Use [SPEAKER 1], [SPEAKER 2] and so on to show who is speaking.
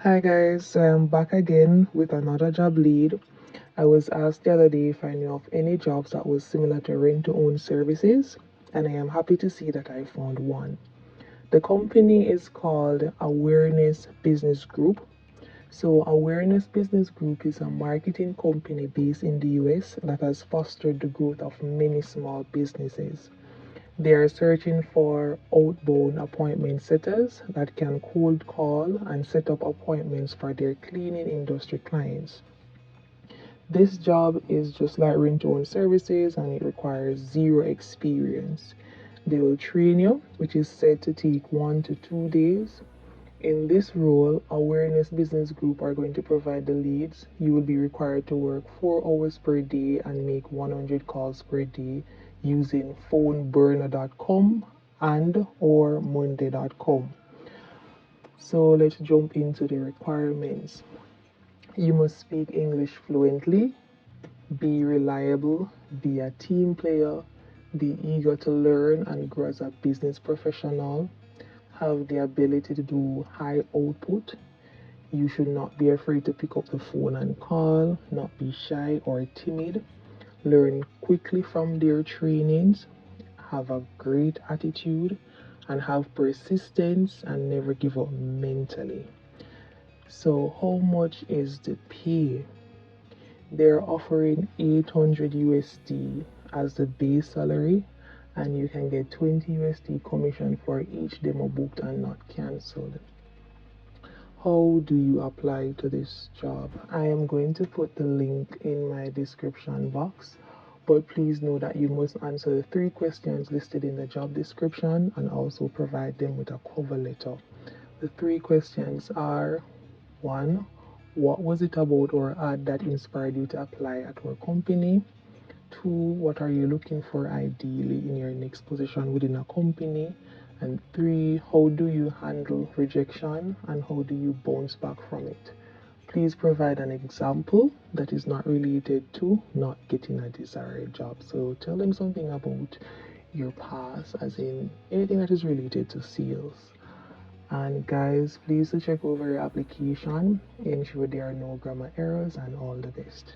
[SPEAKER 1] Hi guys, so I'm back again with another job lead. I was asked the other day if I knew of any jobs that was similar to rent-to-own services, and I am happy to see that I found one. The company is called Awareness Business Group. So Awareness Business Group is a marketing company based in the US that has fostered the growth of many small businesses. They are searching for outbound appointment setters that can cold call and set up appointments for their cleaning industry clients. This job is just like rent-to-own services and it requires zero experience. They will train you, which is said to take 1 to 2 days. In this role, Awareness Business Group are going to provide the leads. You will be required to work 4 hours per day and make 100 calls per day using phoneburner.com and or monday.com. So let's jump into the requirements. You must speak English fluently, be reliable, be a team player, be eager to learn and grow as a business professional, have the ability to do high output. You should not be afraid to pick up the phone and call, not be shy or timid, learn quickly from their trainings, have a great attitude, and have persistence and never give up mentally. So, how much is the pay? They're offering 800 USD as the base salary, and you can get 20 USD commission for each demo booked and not cancelled. How do you apply to this job? I am going to put the link in my description box, but please know that you must answer the 3 questions listed in the job description and also provide them with a cover letter. The 3 questions are: 1. What was it about our ad that inspired you to apply at our company? 2. What are you looking for ideally in your next position within a company? And 3. How do you handle rejection and how do you bounce back from it? Please provide an example that is not related to not getting a desired job. So tell them something about your past, as in anything that is related to sales. And guys, please check over your application, ensure there are no grammar errors, and all the best.